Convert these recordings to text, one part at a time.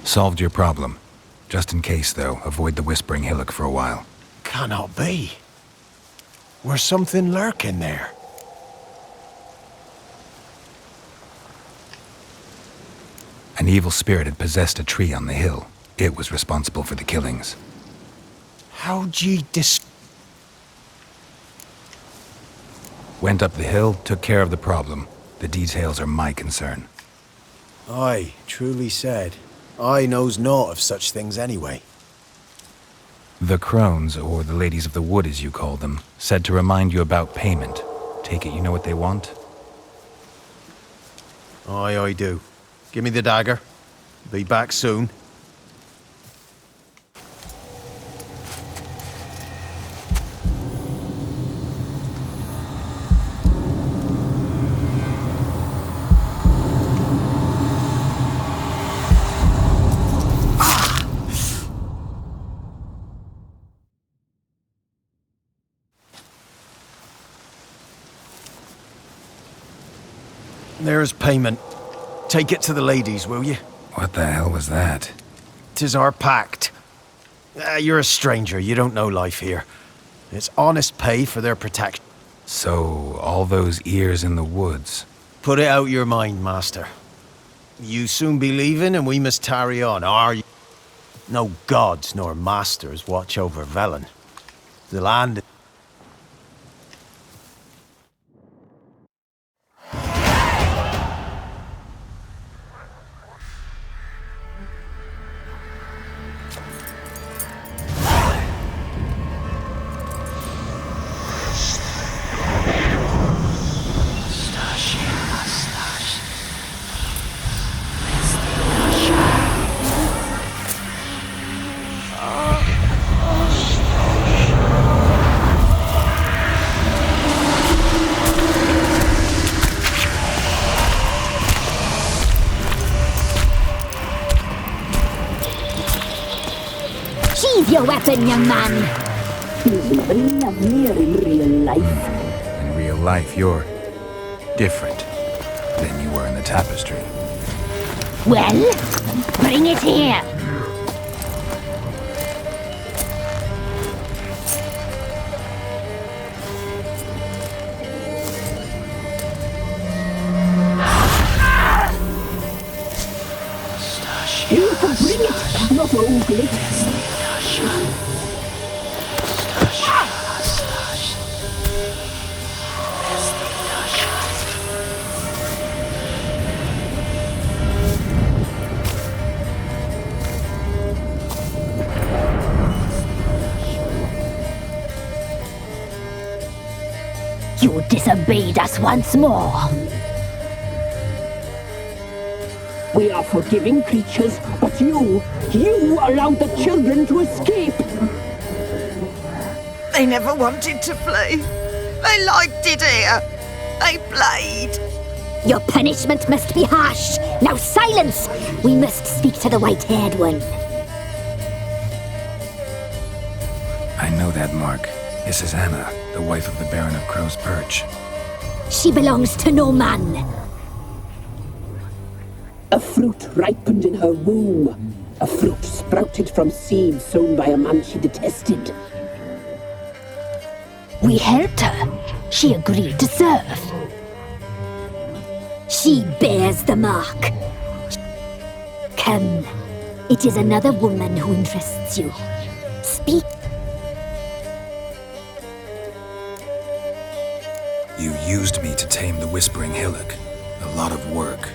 Solved your problem. Just in case, though, avoid the Whispering Hillock for a while. Cannot be. Where's something lurking there? An evil spirit had possessed a tree on the hill. It was responsible for the killings. How'd ye Went up the hill, took care of the problem. The details are my concern. Aye, truly said. I knows naught of such things anyway. The crones, or the ladies of the wood as you call them, said to remind you about payment. Take it you know what they want? Aye, I do. Give me the dagger. Be back soon. There's payment. Take it to the ladies, will you? What the hell was that? 'Tis our pact. You're a stranger, you don't know life here. It's honest pay for their protection. So, all those ears in the woods. Put it out your mind, master. You soon be leaving and we must tarry on, are you? No gods nor masters watch over Velen. The land... Sheathe your weapon, young man! He's even lovelier in real life. In real life, you're different than you were in the tapestry. Well, bring it here! You can bring it, not ugly. You disobeyed us once more. We are forgiving creatures, but you allowed the children to escape. They never wanted to flee. They liked it here. They played. Your punishment must be harsh. Now silence! We must speak to the white-haired one. I know that mark. This is Anna, the wife of the Baron of Crow's Perch. She belongs to no man. A fruit ripened in her womb. A fruit sprouted from seeds sown by a man she detested. We helped her. She agreed to serve. She bears the mark. Come. It is another woman who interests you. Speak. You used me to tame the Whispering Hillock. A lot of work.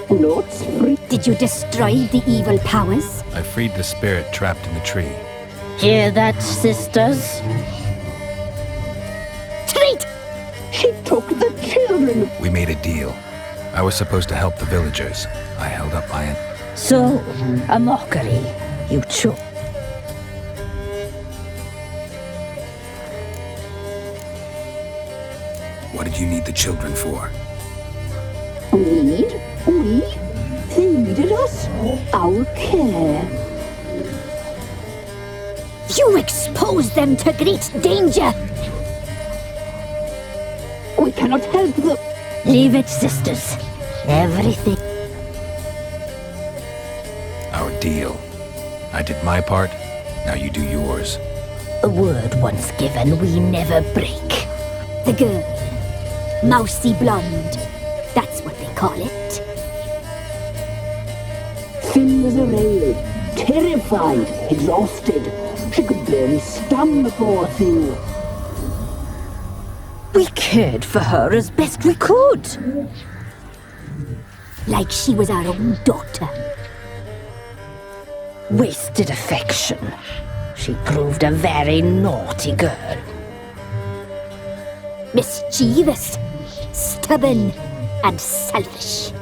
Not free. Did you destroy the evil powers? I freed the spirit trapped in the tree. Hear that, sisters? Treat! She took the children. We made a deal. I was supposed to help the villagers. I held up my end. So, a mockery. You choke. What did you need the children for? Need? We? They needed us. Our care. You exposed them to great danger! We cannot help them. Leave it, sisters. Everything. Deal. I did my part, now you do yours. A word once given, we never break. The girl. Mousy blonde. That's what they call it. Thin as a rail, terrified, exhausted. She could barely stand the poor thing. We cared for her as best we could. Like she was our own daughter. Wasted affection. She proved a very naughty girl. Mischievous, stubborn, and selfish.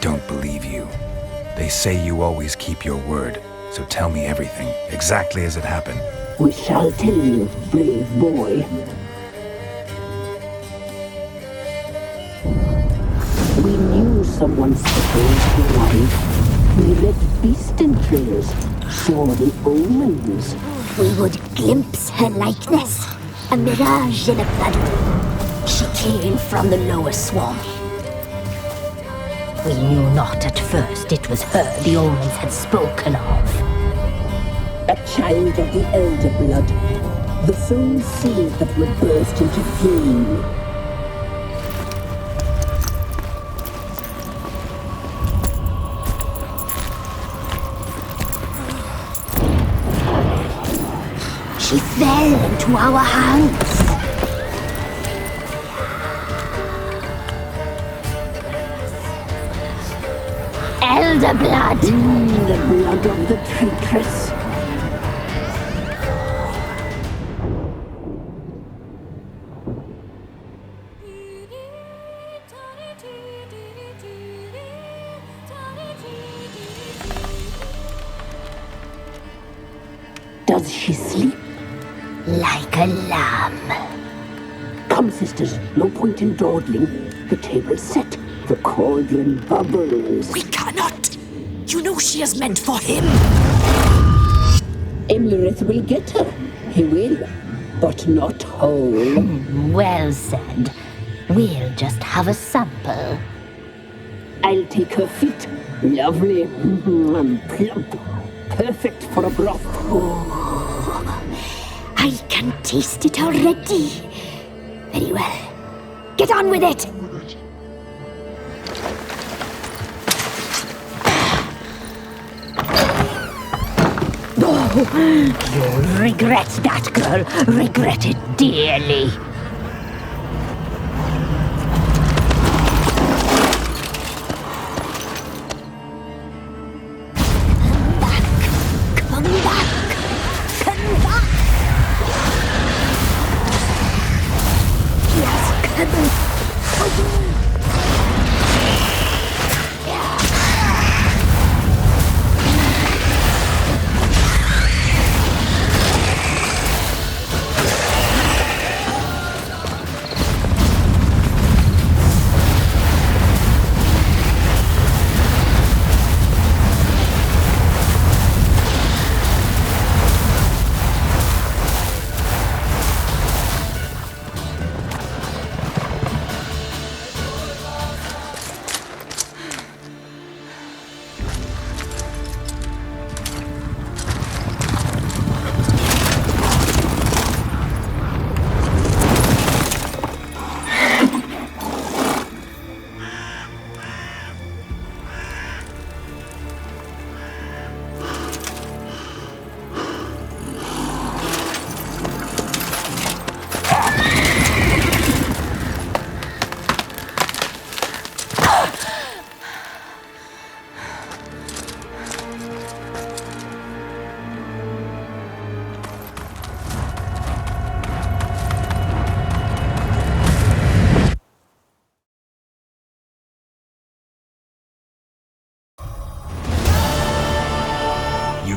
Don't believe you. They say you always keep your word, so tell me everything, exactly as it happened. We shall tell you, brave boy. We knew someone special was alive. We read beast entrails, saw the omens. We would glimpse her likeness, a mirage in a blood. She came from the lower swamp. We knew not at first it was her the omens had spoken of. A child of the elder blood, the soul seed that would burst into flame. She fell into our hands. Elder blood! The blood of the traitress. Does she sleep? Like a lamb. Come, sisters, no point in dawdling. The table's set. The cauldron bubbles. We cannot! You know she is meant for him! Emurith will get her. He will, but not whole. Well said. We'll just have a sample. I'll take her feet. Lovely. And plump. Perfect for a broth. I can taste it already. Very well. Get on with it! You'll regret that, girl. Regret it dearly. Come back! Come back! Yes, come.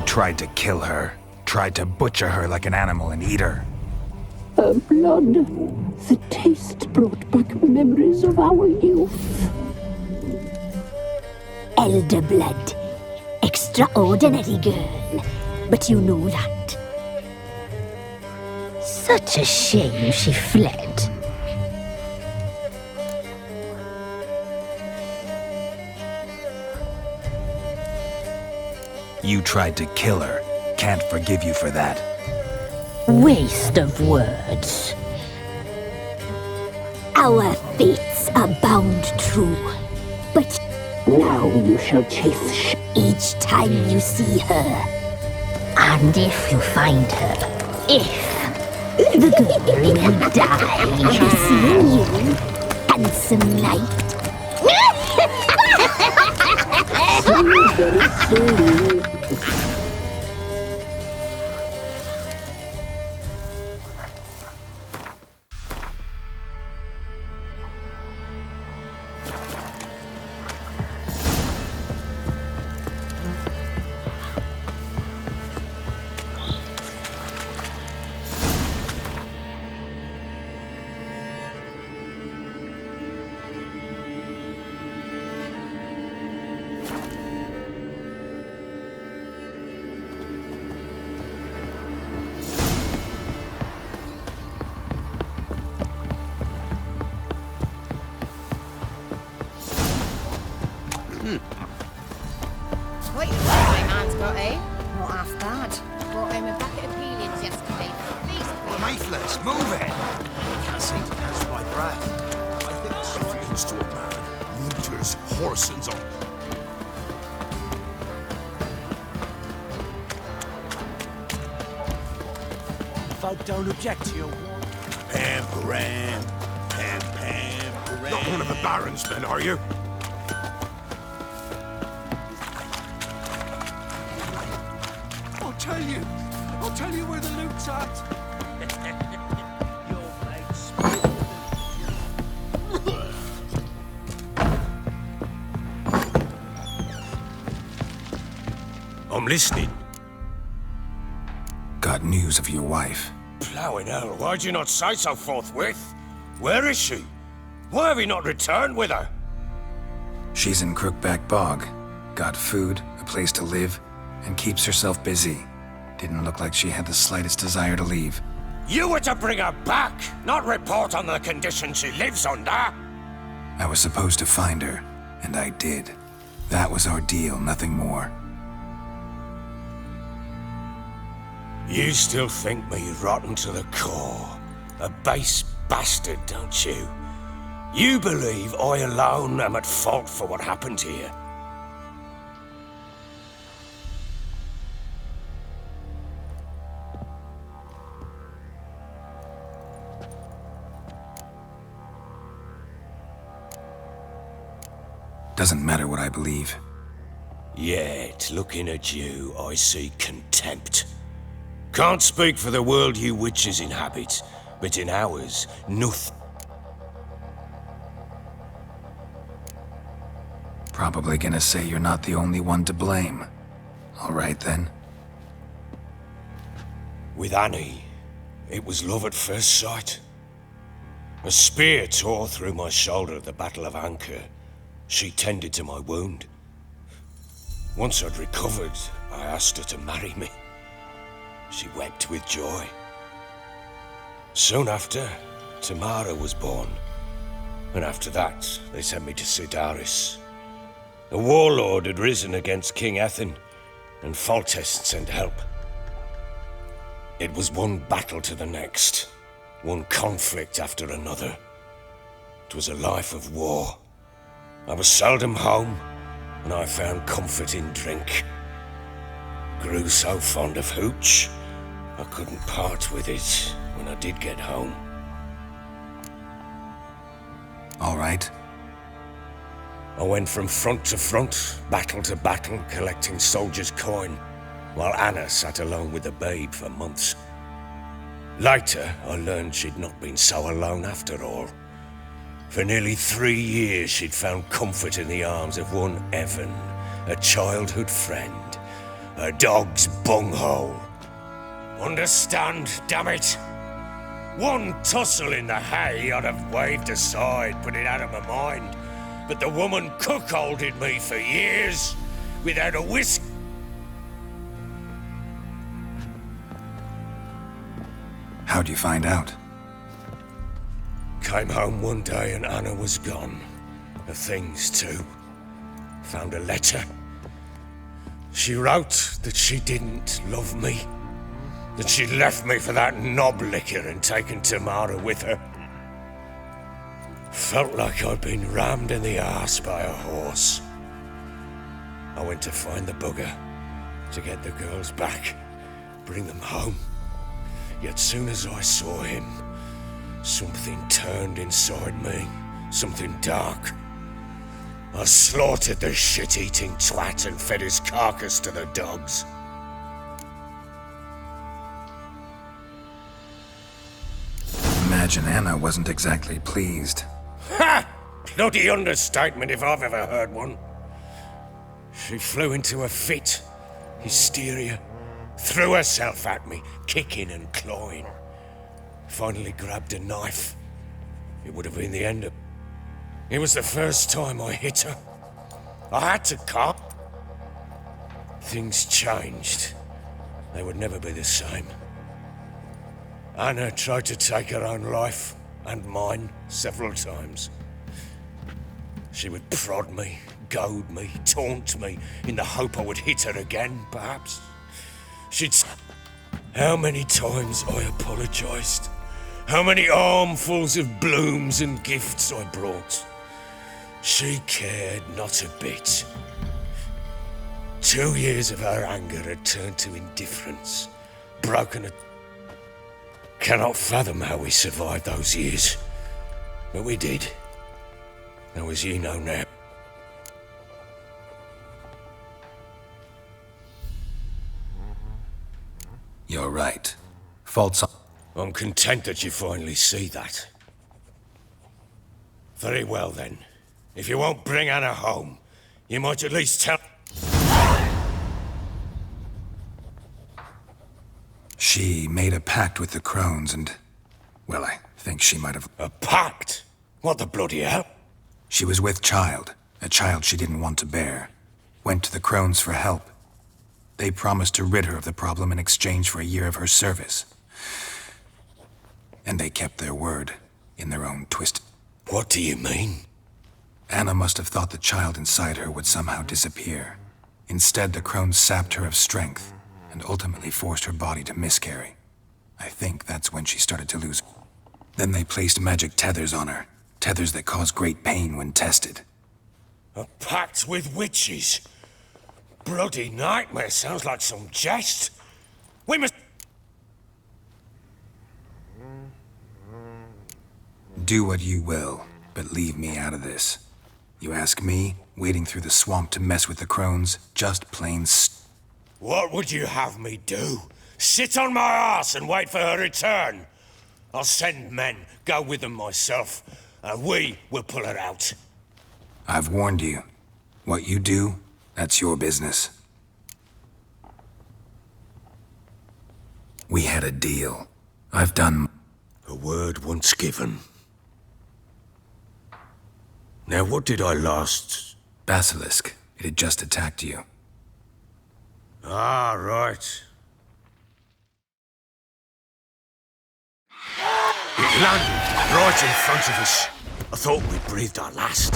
Tried to kill her. Tried to butcher her like an animal and eat her. Her blood. The taste brought back memories of our youth. Elder blood. Extraordinary girl. But you know that. Such a shame she fled. You tried to kill her. Can't forgive you for that. Waste of words. Our fates are bound true. But Now you shall chase each time you see her, And if you find her, the girl will die. seeing you, handsome knight. very slowly. Wait, my man's got, eh? Not half bad. Brought home a bucket of peelings yesterday. Faithless, move it! Can't seem to catch my breath. I think ruffians to a man. Looters, horsens on. Folk don't object to your war. Pam, param. Pam, pam, param. Not one of the Baron's men, are you? I'll tell you where the loot's at. Your mate's I'm listening. Got news of your wife. Plowing hell, why'd you not say so forthwith? Where is she? Why have you not returned with her? She's in Crookback Bog. Got food, a place to live, and keeps herself busy. Didn't look like she had the slightest desire to leave. You were to bring her back, not report on the conditions she lives under. I was supposed to find her, and I did. That was our deal, nothing more. You still think me rotten to the core. A base bastard, don't you? You believe I alone am at fault for what happened here. Doesn't matter what I believe. Yet, looking at you, I see contempt. Can't speak for the world you witches inhabit, but in ours, nothing. Probably gonna say you're not the only one to blame. All right then. With Annie, it was love at first sight. A spear tore through my shoulder at the Battle of Anchor. She tended to my wound. Once I'd recovered, I asked her to marry me. She wept with joy. Soon after, Tamara was born. And after that, they sent me to Sidaris. A warlord had risen against King Ethan, and Foltest sent help. It was one battle to the next, one conflict after another. It was a life of war. I was seldom home, and I found comfort in drink. Grew so fond of hooch, I couldn't part with it when I did get home. All right. I went from front to front, battle to battle, collecting soldiers' coin, while Anna sat alone with the babe for months. Later, I learned she'd not been so alone after all. For nearly 3 years, she'd found comfort in the arms of one Evan, a childhood friend, a dog's bunghole. Understand, damn it? One tussle in the hay I'd have waved aside, put it out of my mind. But the woman cuckolded me for years, without a whisk. How'd you find out? Came home one day and Anna was gone. Her things too. Found a letter. She wrote that she didn't love me, that she'd left me for that knob licker and taken Tamara with her. Felt like I'd been rammed in the arse by a horse. I went to find the bugger, to get the girls back, bring them home. Yet soon as I saw him, something turned inside me, something dark. I slaughtered the shit-eating twat and fed his carcass to the dogs. Imagine Anna wasn't exactly pleased. Ha! Bloody understatement if I've ever heard one. She flew into a fit, hysteria, threw herself at me, kicking and clawing. Finally grabbed a knife. It would have been the end of... It was the first time I hit her. I had to cop. Things changed. They would never be the same. Anna tried to take her own life, and mine, several times. She would prod me, goad me, taunt me, in the hope I would hit her again, perhaps. She'd... How many times I apologized. How many armfuls of blooms and gifts I brought. She cared not a bit. 2 years of her anger had turned to indifference, broken her... Cannot fathom how we survived those years. But we did. Now, as you know now. You're right. Faults on... I'm content that you finally see that. Very well then. If you won't bring Anna home, you might at least tell... She made a pact with the crones and... Well, I think she might have... A pact? What the bloody hell? She was with child, a child she didn't want to bear. Went to the crones for help. They promised to rid her of the problem in exchange for a year of her service. And they kept their word, in their own twist. What do you mean? Anna must have thought the child inside her would somehow disappear. Instead, the crones sapped her of strength, and ultimately forced her body to miscarry. I think that's when she started to lose. Then they placed magic tethers on her, tethers that cause great pain when tested. A pact with witches? Bloody nightmare, sounds like some jest. We must... Do what you will, but leave me out of this. You ask me, wading through the swamp to mess with the crones, just plain What would you have me do? Sit on my ass and wait for her return? I'll send men, go with them myself, and we will pull her out. I've warned you. What you do, that's your business. We had a deal. I've done... A word once given. Now what did I last... Basilisk. It had just attacked you. Ah, right. It landed right in front of us. I thought we'd breathed our last.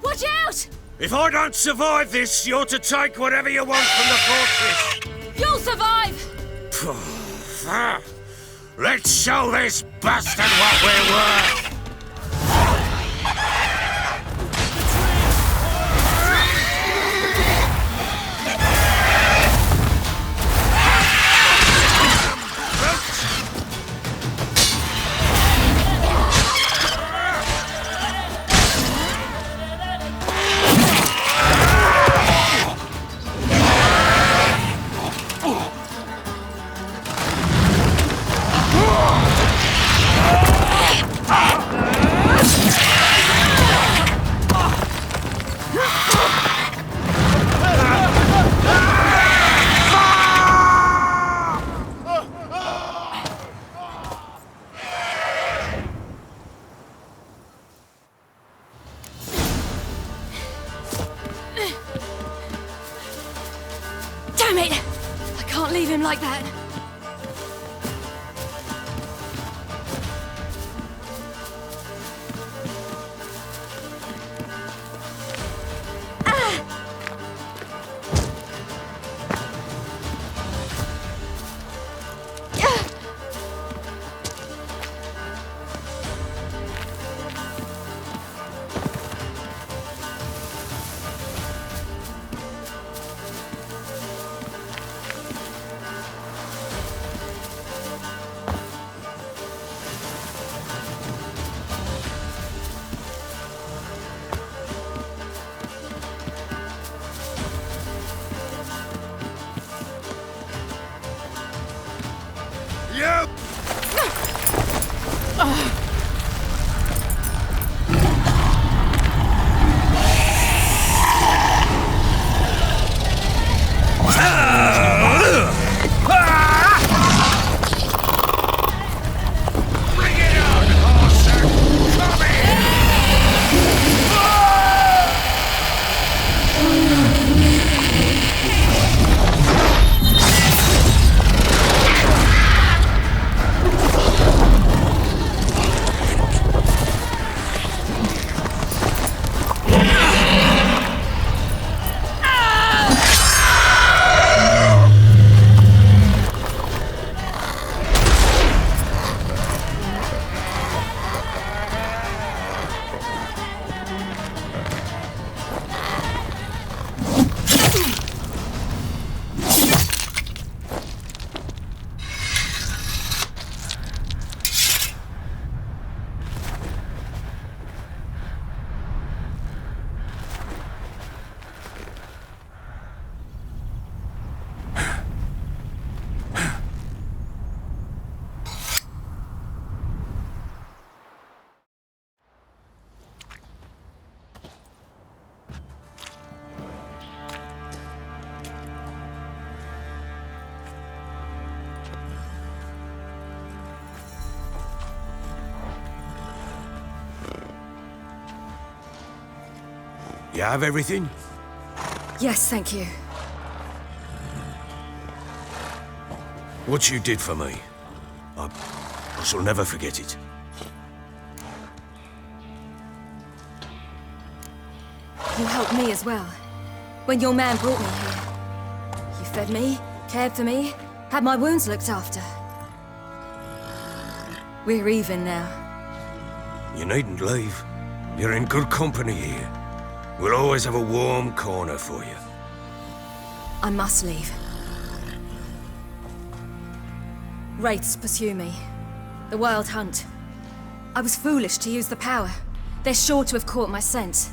Watch out! If I don't survive this, you're to take whatever you want from the fortress. You'll survive! Let's show this bastard what we're worth. Damn it! I can't leave him like that. You have everything? Yes, thank you. What you did for me, I shall never forget it. You helped me as well. When your man brought me here. You fed me, cared for me, had my wounds looked after. We're even now. You needn't leave. You're in good company here. We'll always have a warm corner for you. I must leave. Wraiths pursue me. The Wild Hunt. I was foolish to use the power. They're sure to have caught my scent.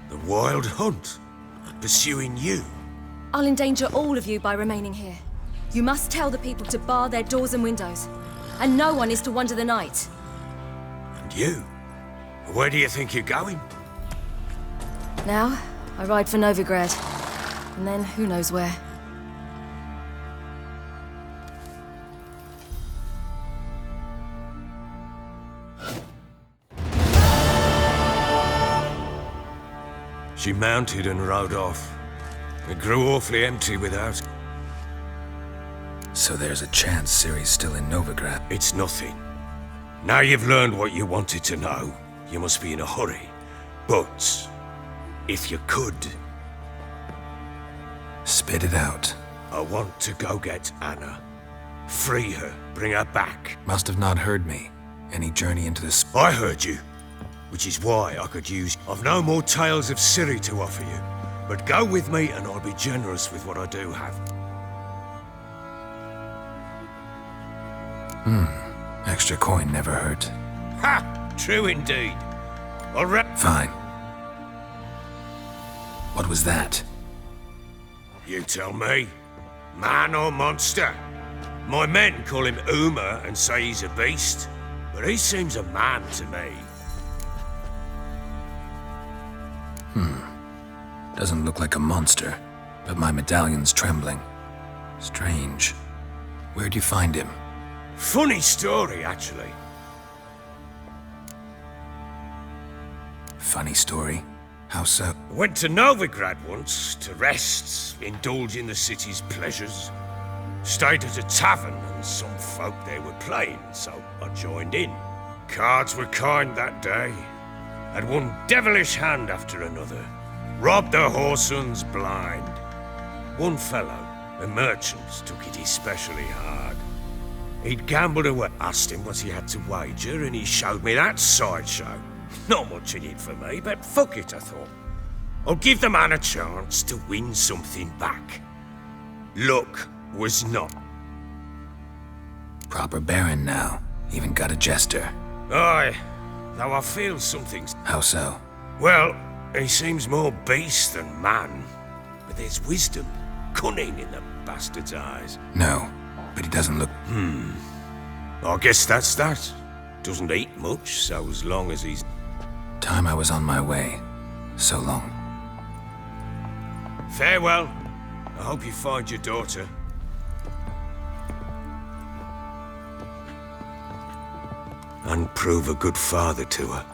The Wild Hunt? Pursuing you? I'll endanger all of you by remaining here. You must tell the people to bar their doors and windows. And no one is to wander the night. And you? Where do you think you're going? Now, I ride for Novigrad. And then, who knows where. She mounted and rode off. It grew awfully empty without. So there's a chance Ciri's still in Novigrad. It's nothing. Now you've learned what you wanted to know, you must be in a hurry. But, if you could... Spit it out. I want to go get Anna. Free her, bring her back. Must have not heard me. Any journey into this... I heard you, which is why I could use... I've no more tales of Ciri to offer you, but go with me and I'll be generous with what I do have. Extra coin never hurt. Ha! True indeed. Fine. What was that? You tell me. Man or monster? My men call him Uma and say he's a beast, but he seems a man to me. Doesn't look like a monster, but my medallion's trembling. Strange. Where'd you find him? Funny story, actually. Funny story? How so? Went to Novigrad once to rest, indulge in the city's pleasures. Stayed at a tavern and some folk there were playing, so I joined in. Cards were kind that day. Had one devilish hand after another. Robbed the whoreson blind. One fellow, a merchant, took it especially hard. He'd gambled away. Asked him what he had to wager, and he showed me that sideshow. Not much in it for me, but fuck it, I thought. I'll give the man a chance to win something back. Luck was not. Proper baron now. Even got a jester. Aye, though I feel something's... How so? Well, he seems more beast than man. But there's wisdom, cunning in the bastard's eyes. No, but he doesn't look... I guess that's that. Doesn't eat much, so as long as he's... Time I was on my way. So long. Farewell. I hope you find your daughter. And prove a good father to her.